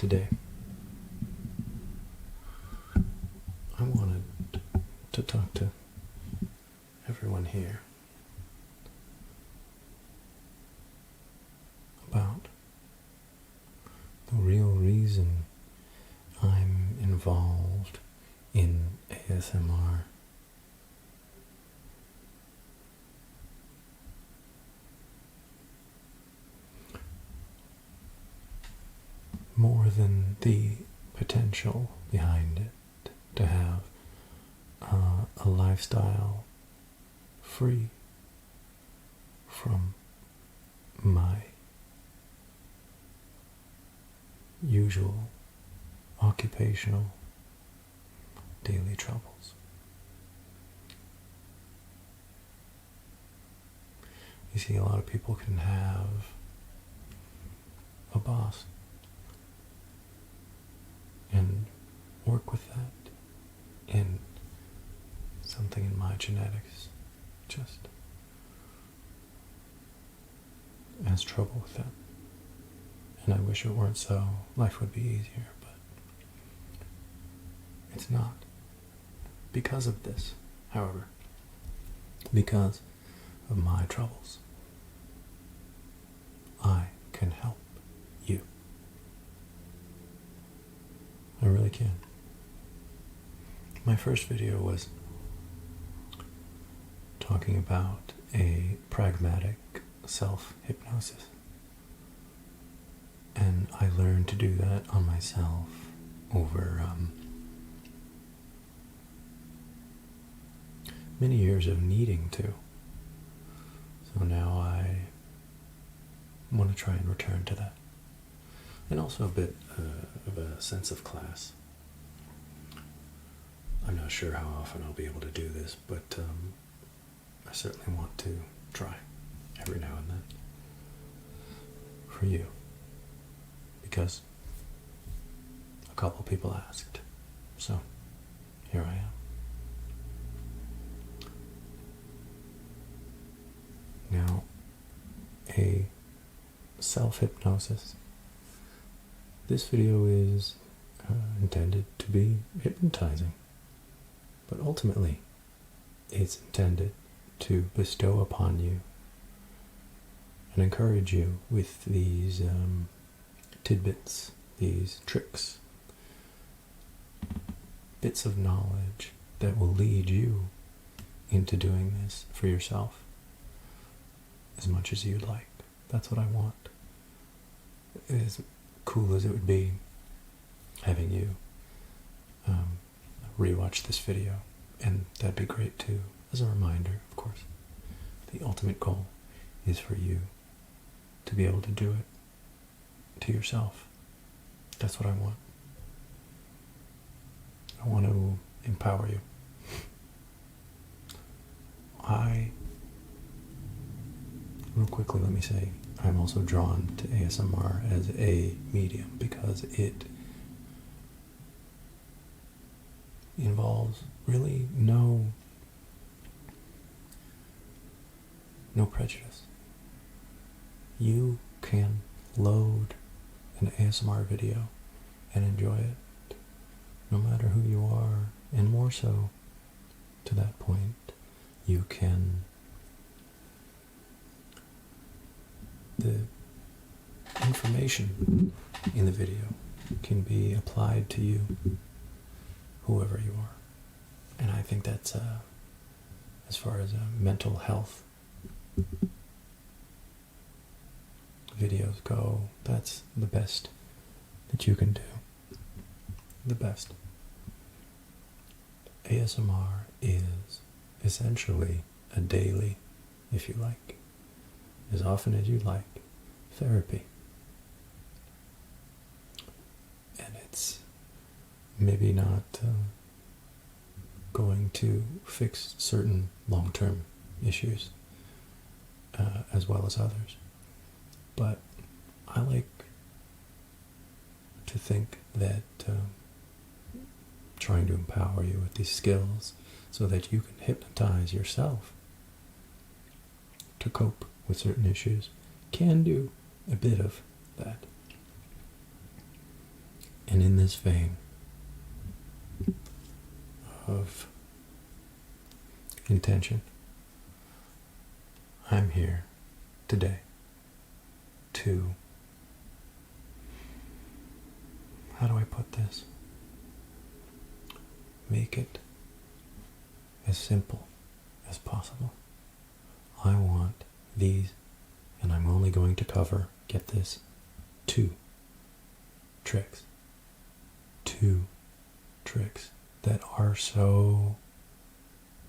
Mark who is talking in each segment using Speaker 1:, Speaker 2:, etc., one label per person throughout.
Speaker 1: today I wanted to talk to everyone here about the real reason I'm involved in ASMR. More than the potential behind it to have a lifestyle free from my usual occupational daily troubles. You see, a lot of people can have a boss and work with that, and something in my genetics just has trouble with that. And I wish it weren't so. Life would be easier, but it's not. Because of this, however, because of my troubles, I can help you. I really can. My first video was talking about a pragmatic self-hypnosis. And I learned to do that on myself over many years of needing to. So now I want to try and return to that. And also a bit of a sense of class. I'm not sure how often I'll be able to do this, but I certainly want to try every now and then for you, because a couple people asked, so here I am. Now, a self-hypnosis. This video is intended to be hypnotizing, but ultimately it's intended to bestow upon you and encourage you with these tidbits, these tricks, bits of knowledge that will lead you into doing this for yourself as much as you'd like. That's what I want. As cool as it would be having you rewatch this video, and that'd be great too, as a reminder, of course. The ultimate goal is for you to be able to do it to yourself. That's what I want. I want to empower you. Real quickly, let me say, I'm also drawn to ASMR as a medium because it involves really no prejudice. You can load an ASMR video and enjoy it, no matter who you are, and more so, to that point, you can, the information in the video can be applied to you, whoever you are. And I think that's, as far as mental health videos go, that's the best that you can do. The best. ASMR is essentially a daily, if you like, as often as you like, therapy. And it's maybe not going to fix certain long-term issues as well as others. But I like to think that trying to empower you with these skills so that you can hypnotize yourself to cope with certain issues can do a bit of that. And in this vein of intention, I'm here today to, how do I put this? Make it as simple as possible. I want these, and I'm only going to cover, get this, 2 tricks. 2 tricks that are so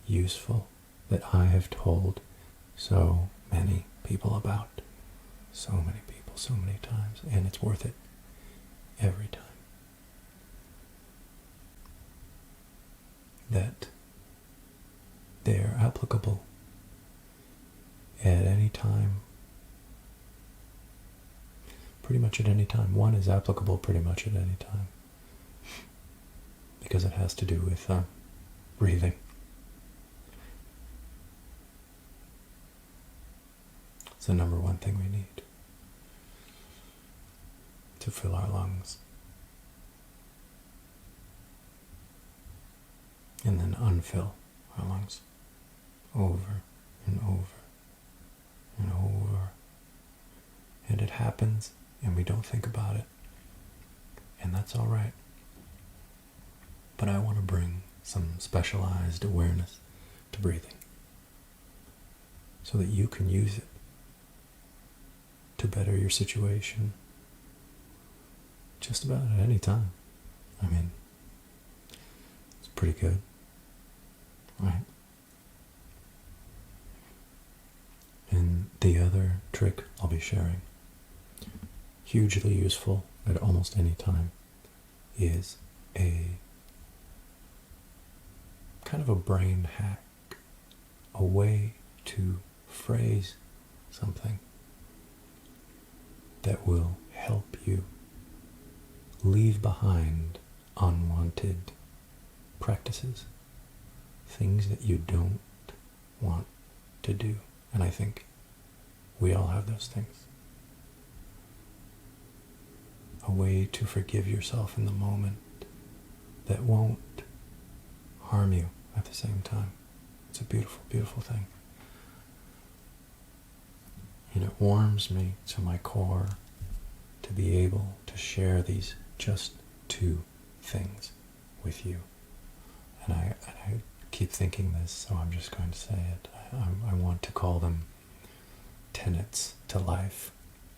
Speaker 1: useful, that I have told so many people about. So many people, so many times, and it's worth it every time. That they're applicable at any time, pretty much at any time. One is applicable pretty much at any time, because it has to do with breathing. It's the number one thing we need to fill our lungs. And then unfill our lungs over and over and over. And it happens and we don't think about it. And that's all right. But I want to bring some specialized awareness to breathing so that you can use it to better your situation just about at any time. I mean, it's pretty good, right? And the other trick I'll be sharing, hugely useful at almost any time, is a kind of a brain hack, a way to phrase something that will help you leave behind unwanted practices, things that you don't want to do. And I think we all have those things. A way to forgive yourself in the moment that won't harm you at the same time. It's a beautiful, beautiful thing. And it warms me to my core to be able to share these just 2 things with you. And I keep thinking this, so I'm just going to say it. I want to call them tenets to life.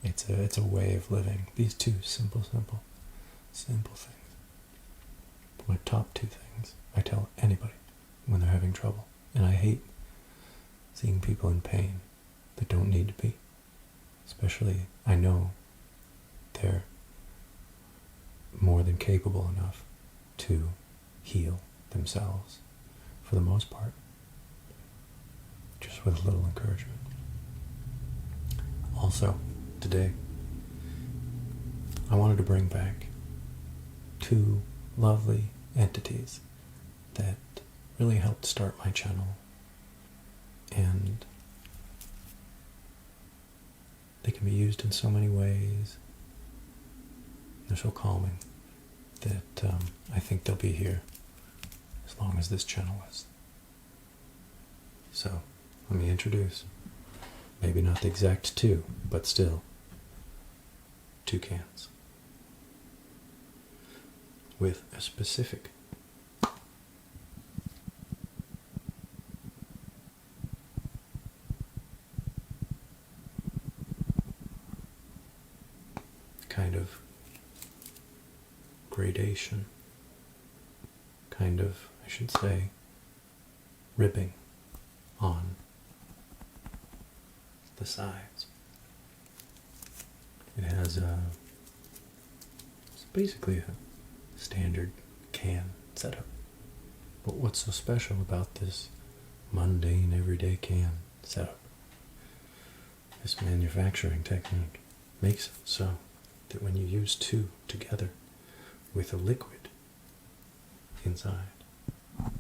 Speaker 1: It's a way of living. These 2 simple things. My top 2 things I tell anybody when they're having trouble. And I hate seeing people in pain that don't need to be. Especially, I know they're more than capable enough to heal themselves, for the most part, just with a little encouragement. Also, today, I wanted to bring back 2 lovely entities that really helped start my channel, and they can be used in so many ways. They're so calming that I think they'll be here as long as this channel is. So, let me introduce, maybe not the exact 2, but still, Twocans, with a specific kind of gradation, kind of, I should say, ribbing on the sides. It has it's basically a standard can setup. But what's so special about this mundane, everyday can setup? This manufacturing technique makes it so that when you use 2 together with a liquid inside, and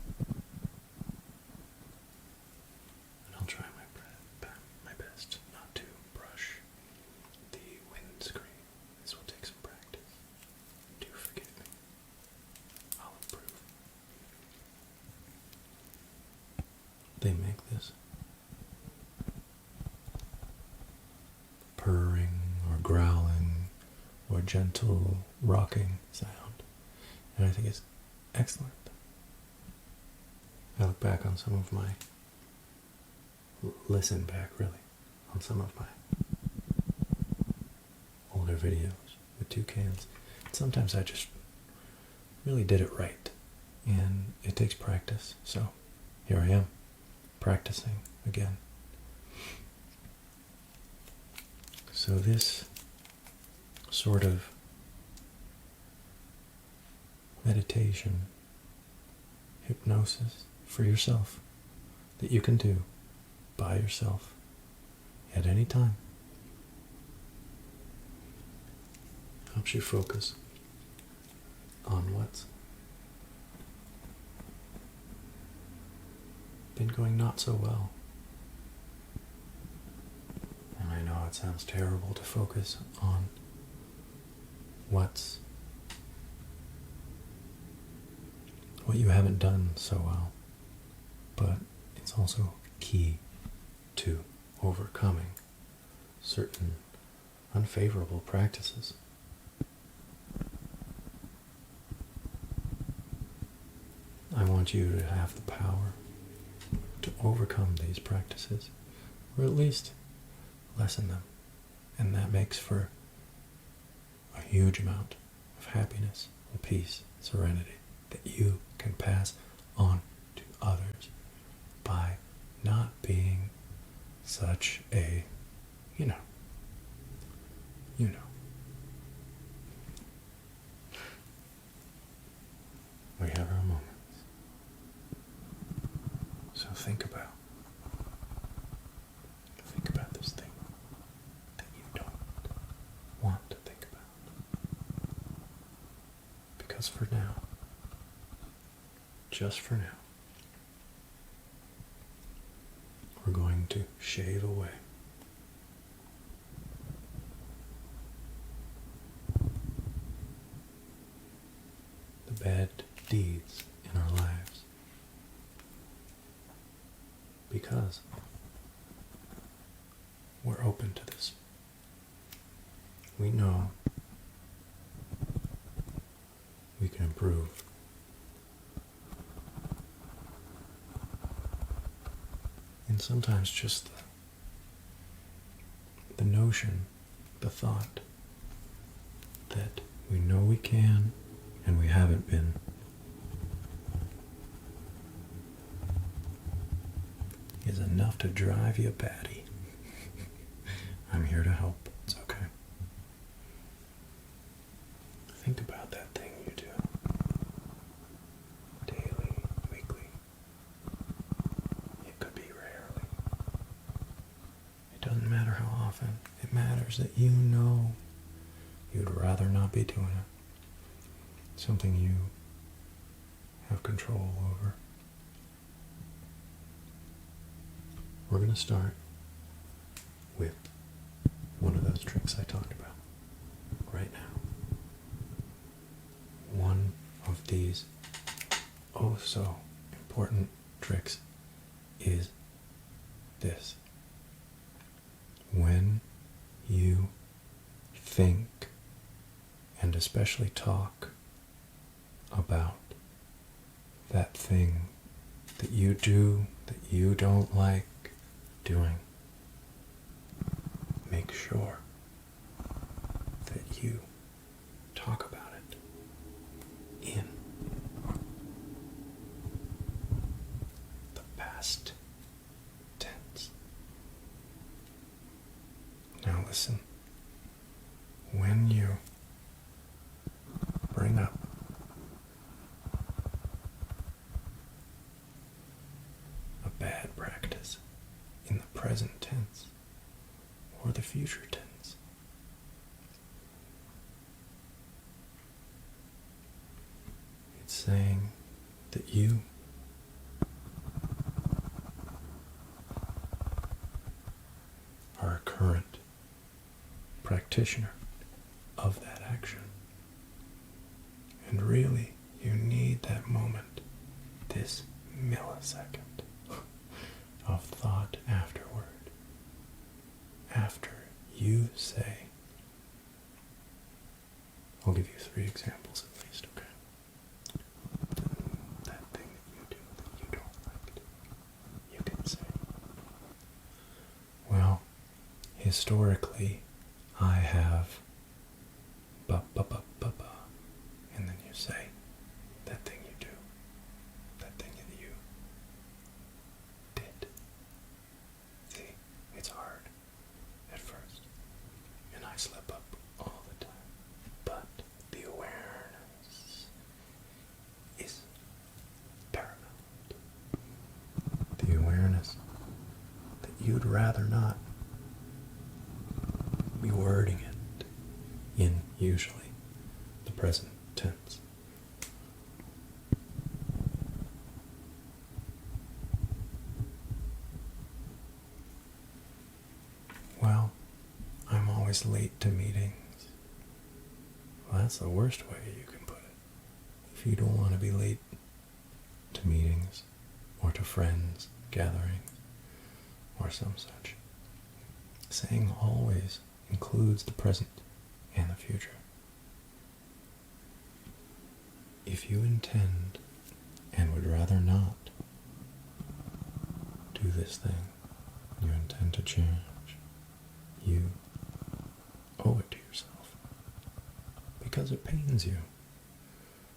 Speaker 1: I'll try my best not to brush the windscreen. This will take some practice. Do forgive me. they make this purring or growling or gentle rocking sound. And I think it's excellent. I look back on some of my, listen back really, on some of my older videos with Twocans. Sometimes I just really did it right. And it takes practice. So here I am, practicing again. So this sort of meditation, hypnosis for yourself that you can do by yourself at any time helps you focus on what's been going not so well. And I know it sounds terrible to focus on what you haven't done so well, but it's also key to overcoming certain unfavorable practices. I want you to have the power to overcome these practices, or at least lessen them, and that makes for a huge amount of happiness and peace, serenity that you can pass on to others by not being such a, you know. We have our moments. So think about this thing that you don't want to think about. Because for now, just for now, we're going to shave away the bad deeds in our lives, because we're open to this. We know we can improve. And sometimes just the notion, the thought that we know we can and we haven't been, is enough to drive you batty. I'm here to help. It's okay. Think about that thing you do. Daily, weekly. It could be rarely. It doesn't matter how often. It matters that you know you'd rather not be doing it. Something you have control over. We're going to start with one of those tricks I talked about right now. One of these oh so important tricks is this. When you think, and especially talk, about that thing that you do that you don't like doing, make sure that you talk about it in the past tense. Now listen, when you bring up a bad practice in the present tense or the future tense, it's saying that you are a current practitioner of that action. And really, you need that moment, this millisecond, 3 examples at least, okay? That thing that you do that you don't like to, you can say, well, historically, I have ba-ba-ba-ba-ba, and then you say that thing you do, that thing that you did. See, it's hard at first, and I slip up all the time, but the awareness is paramount. The awareness that you'd rather not be wording it in usually the present tense. Well, I'm always late to meetings. Well, that's the worst way you can put it. If you don't want to be late to meetings or to friends, gatherings, or some such, saying always includes the present and the future. If you intend and would rather not do this thing, you intend to change, you owe it to yourself because it pains you.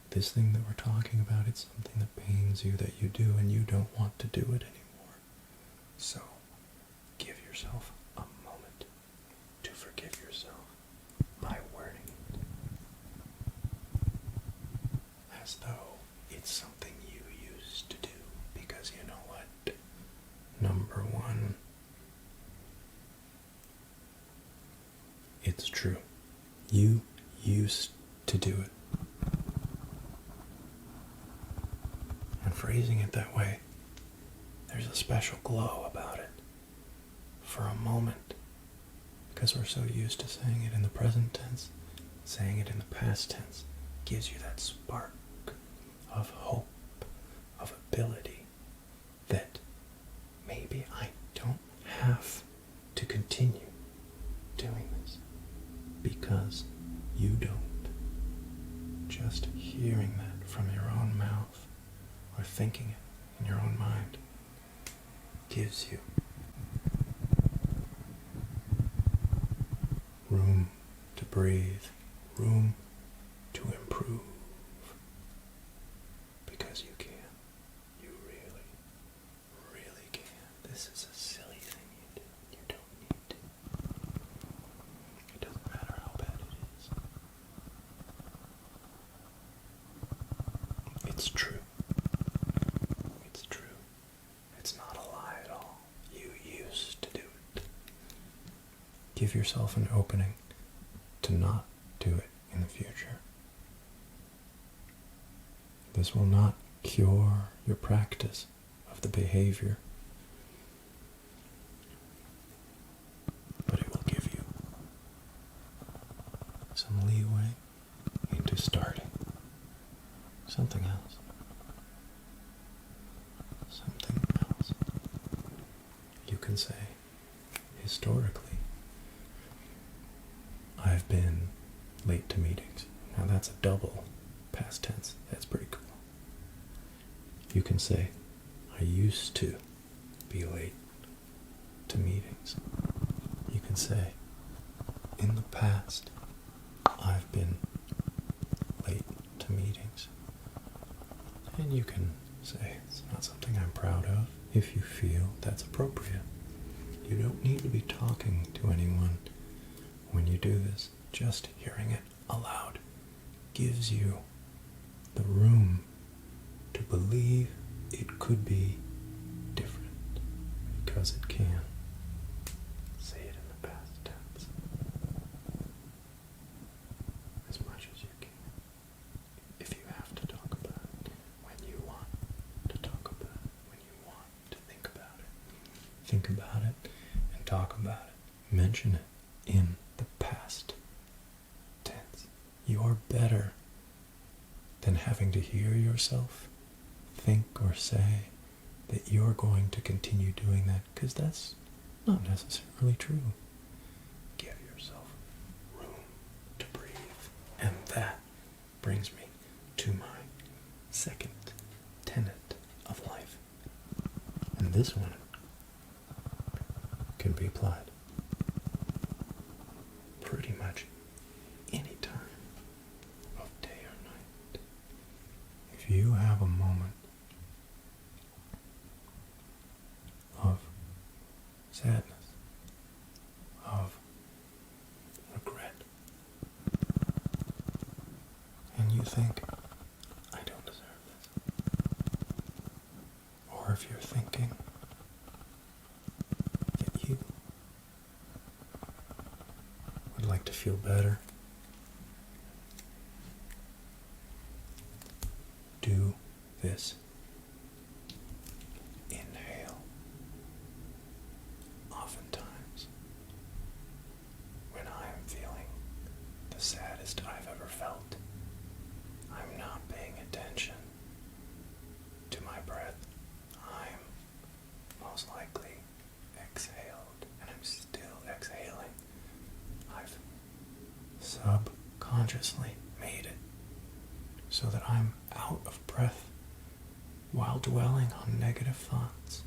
Speaker 1: This thing that we're talking about, it's something that pains you that you do and you don't want to do it anymore. So give yourself a moment to forgive yourself by wording it as though it's something you used to do, because you know what? Number one, it's true. You used to do it. And phrasing it that way, there's a special glow about it for a moment, because we're so used to saying it in the present tense. Saying it in the past tense gives you that spark of hope, of ability, that maybe I don't have to continue doing this because you don't. Just hearing that from your own mouth or thinking it in your own mind gives you room to breathe, room to improve, because you can. You really, really can. This is a silly thing you do. You don't need to. It doesn't matter how bad it is. It's true. It's true. It's not a lie at all. You used to do it. Give yourself an opening to not do it in the future. This will not cure your practice of the behavior, but it will give you some leeway into starting something else. Something else. You can say, historically, I've been late to meetings. Now that's a double past tense. That's pretty cool. You can say, I used to be late to meetings. You can say, in the past, I've been late to meetings. And you can say, it's not something I'm proud of, if you feel that's appropriate. You don't need to be talking to anyone when you do this. Just hearing it aloud gives you the room to believe it could be different, because it can. Say it in the past tense as much as you can. If you have to talk about it, when you want to talk about it, when you want to think about it and talk about it. Mention it in the past tense. You are better than having to hear yourself think or say that you're going to continue doing that, because that's not necessarily true. Give yourself room to breathe, and that brings me to my second tenet of life. And this one can be applied pretty much any time of day or night. If you have a moment of sadness, of regret, and you think, I don't deserve this, or if you're thinking that you would like to feel better, do this. Inhale. Oftentimes, when I'm feeling the saddest I've ever felt, I'm not paying attention to my breath. I'm most likely exhaled, and I'm still exhaling. I've subconsciously made it so that I'm out of breath while dwelling on negative thoughts.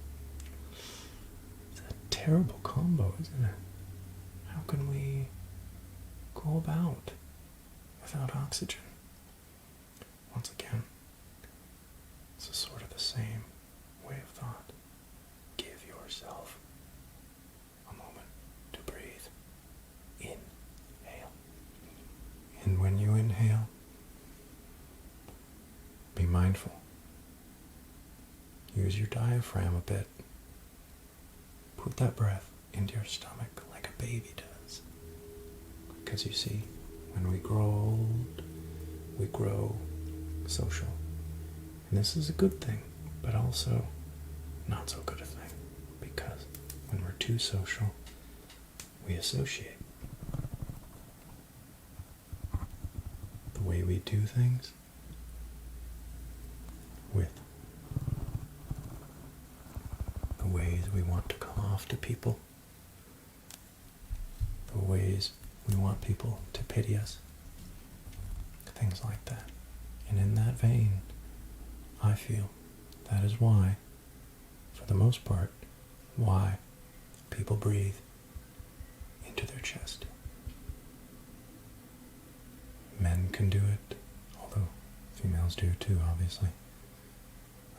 Speaker 1: It's a terrible combo, isn't it? How can we go about without oxygen? Once again, it's sort of the same way of thought. Give yourself a moment to breathe. Inhale. And when you inhale, be mindful. Use your diaphragm a bit. Put that breath into your stomach like a baby does. Because you see, when we grow old, we grow social. And this is a good thing, but also not so good a thing. Because when we're too social, we associate. The way we do things with the ways we want to come off to people, the ways we want people to pity us, things like that. And in that vein, I feel that is why, for the most part, why people breathe into their chest. Men can do it, although females do too, obviously.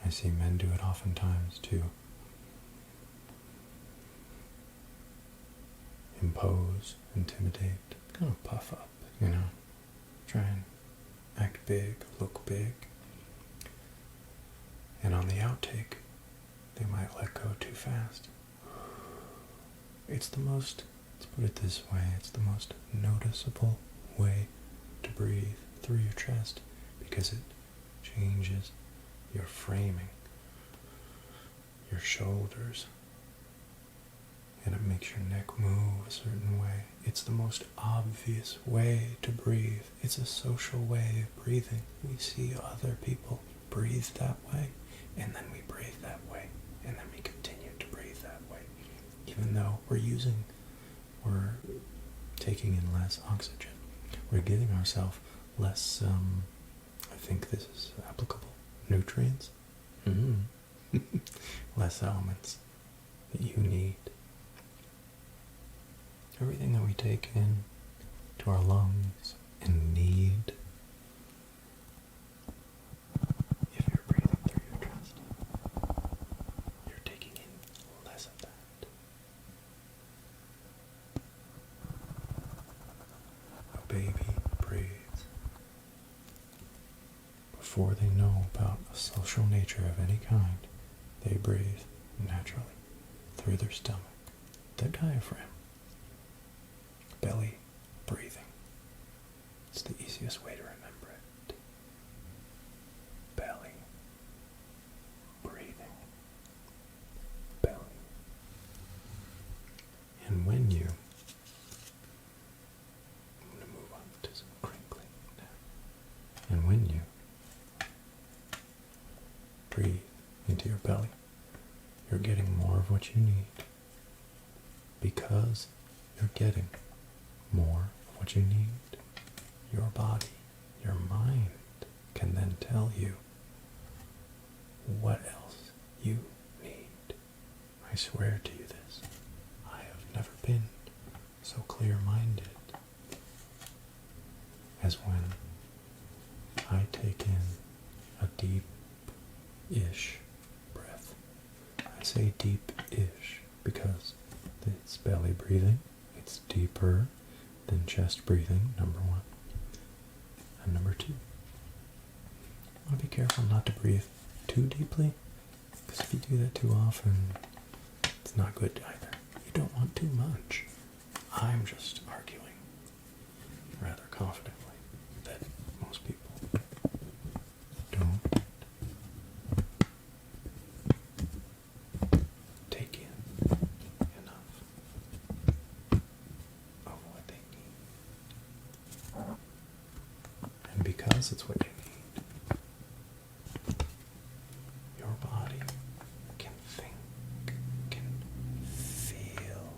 Speaker 1: I see men do it oftentimes to impose, intimidate, kind of puff up, try and act big, look big. And on the outtake, they might let go too fast. Let's put it this way, it's the most noticeable way to breathe through your chest because it changes your framing, your shoulders, and it makes your neck move a certain way. It's the most obvious way to breathe. It's a social way of breathing. We see other people breathe that way, and then we breathe that way, and then we continue to breathe that way. Even though we're taking in less oxygen. We're giving ourselves less, I think this is applicable, nutrients? Less elements that you need. Everything that we take in to our lungs and need, if you're breathing through your chest, you're taking in less of that. A baby breathes before they know about a social nature of any kind. They breathe naturally through their stomach, their diaphragm. Belly breathing. It's the easiest way to remember it. Belly breathing. Belly. And when you, I'm going to move on to some crinkling now. And when you breathe into your belly, you're getting more of what you need. Because you're getting more of what you need. Your body, your mind can then tell you what else you need. I swear to you this. I have never been so clear-minded as when I take in a deep-ish breath. I say deep-ish because it's belly breathing. It's deeper than chest breathing, number one. And number two, I want to be careful not to breathe too deeply, because if you do that too often, it's not good either. You don't want too much. I'm just arguing rather confidently that most people don't take in enough of what they need. And because it's what you need, your body can think, can feel.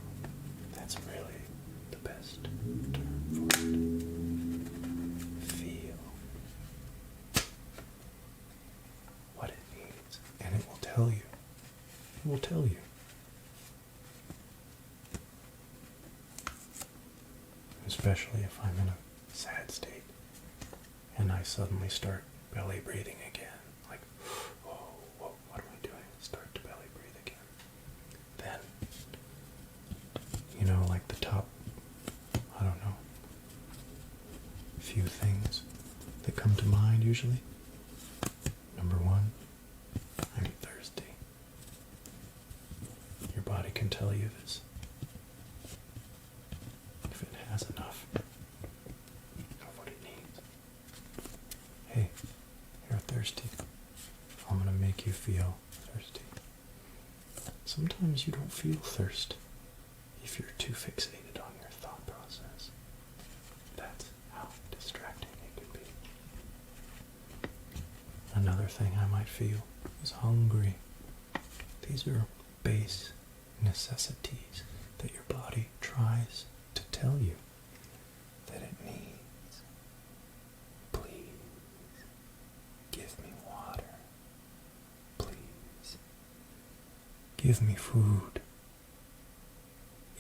Speaker 1: That's really the best term for it. Feel what it needs, and it will tell you. It will tell you. Especially if I'm in a sad state and I suddenly start belly breathing again. Like, whoa, what am I doing? Start to belly breathe again. Then, like the top, I don't know, few things that come to mind usually. Number one, I'm thirsty. Your body can tell you this. If it has enough of what it needs. Hey, you're thirsty. I'm going to make you feel thirsty. Sometimes you don't feel thirst if you're too fixated on your thought process. That's how distracting it can be. Another thing I might feel is hungry. These are base necessities that your body tries to tell you that it needs. Please, give me water. Please, give me food.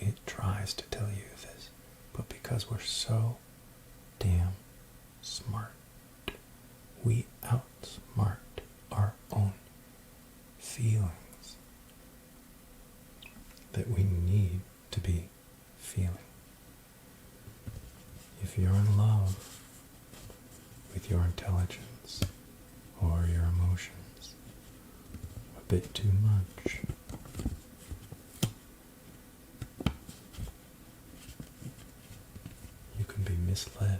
Speaker 1: It tries to tell you this, but because we're so damn smart, we outsmart our own feelings that we need to be feeling. If you're in love with your intelligence or your emotions a bit too much, you can be misled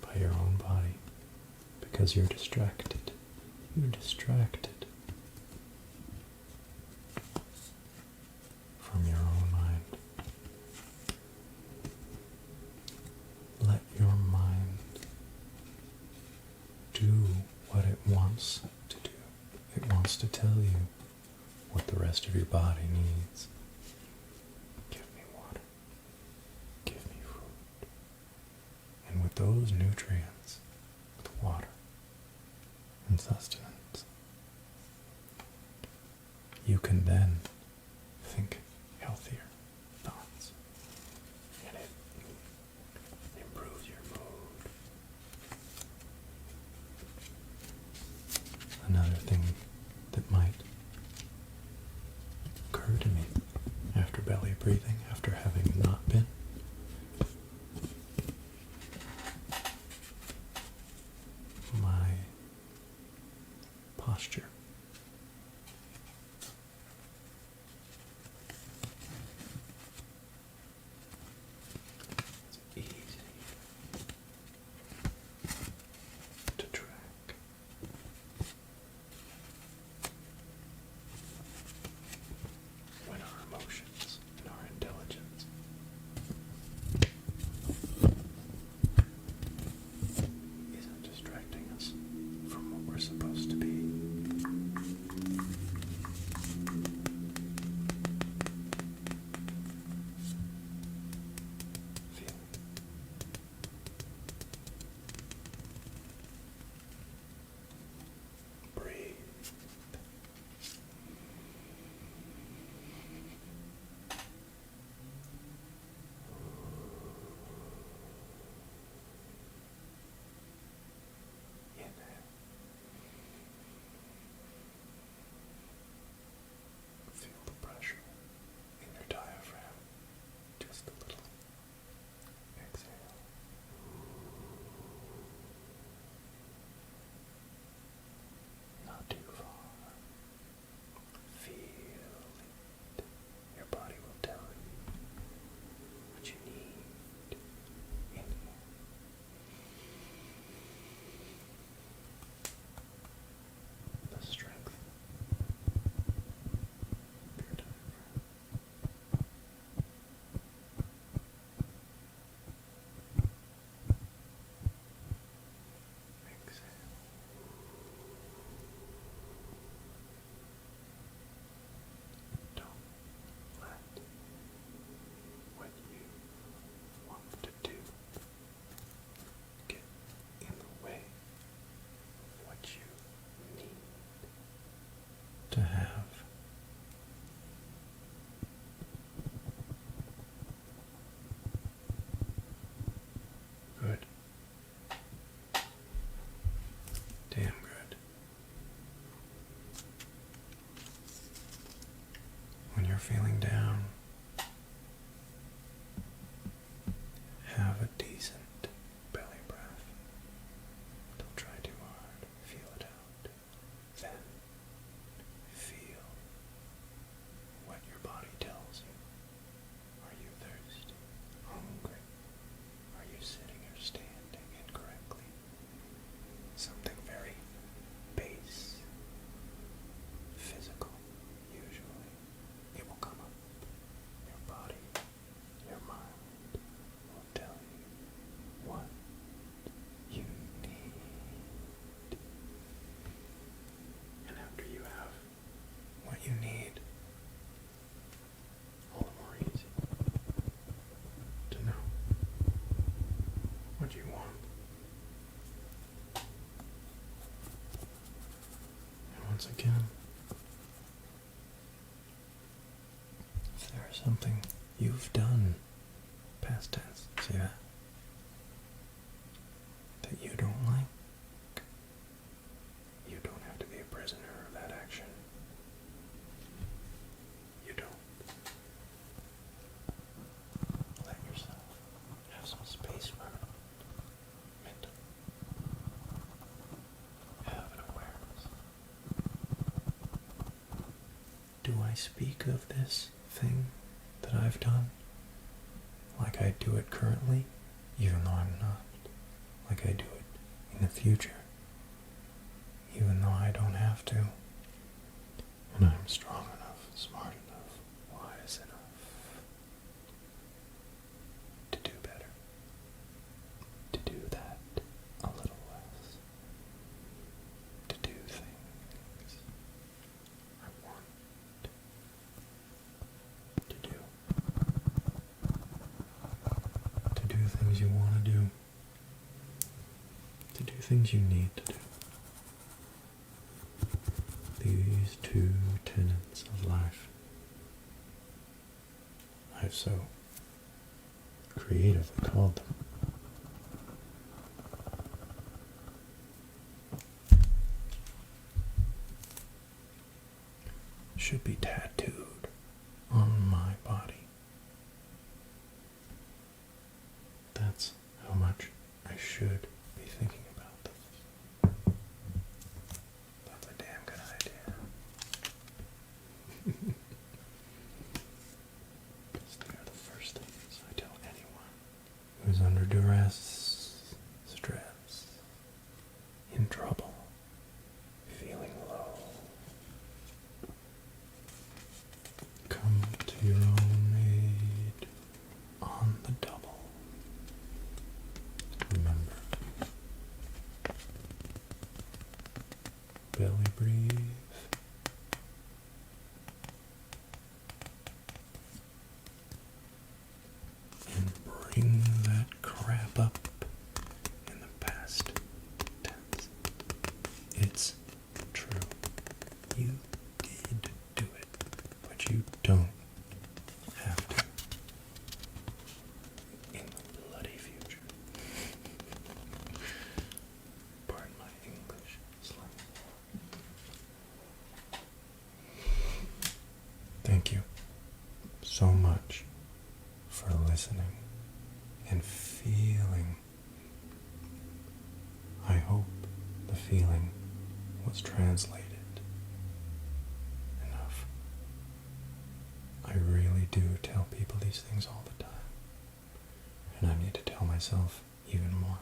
Speaker 1: by your own body because you're distracted. You're distracted from your own mind. Let your mind do what it wants to do. It wants to tell you what the rest of your body needs. Give me water. Give me food. And with those nutrients, with water and sustenance, you can then think healthier thoughts, and it improves your mood. Another thing that might occur to me after belly breathing, after having not been, my posture. It's easy to track when our emotions and our intelligence isn't distracting us from what we're supposed to be. to have. Good. Damn good. When you're feeling down, have a decent belly breath. Don't try too hard. Feel it out. Then feel what your body tells you. Are you thirsty? Hungry? Are you sitting or standing incorrectly? Something very base, physical, usually. It will come up. Your body, your mind will tell you what you need. And after you have what you need, all the more easy to know what you want. And once again, if there is something you've done, past tense, see that you don't like, you don't have to be a prisoner of that action. You don't. Let yourself have some space for it. Mentally. Have an awareness. Do I speak of this thing that I've done like I do it currently, even though I'm not? Like I do it in the future, even though I don't have to? And I'm strong enough, smart enough, wise enough to do better. To do that a little less. To do things I want to do. To do things you want to do. To do things you need to do. These two tenets of life. I've so creatively called them. Should be tattooed on my body. That's how much I should be thinking about this. That's a damn good idea. Because they are the first things I tell anyone who's under duress, stress, in trouble, feeling low. Come to your own aid on the double. Remember, belly breathe, and bring that crap up in the past tense. It's true. You did do it, but you don't have to in the bloody future. Pardon my English slang. Thank you so much for listening and feeling. I hope the feeling was translated enough. I really do tell people these things all the time, and I need to tell myself even more.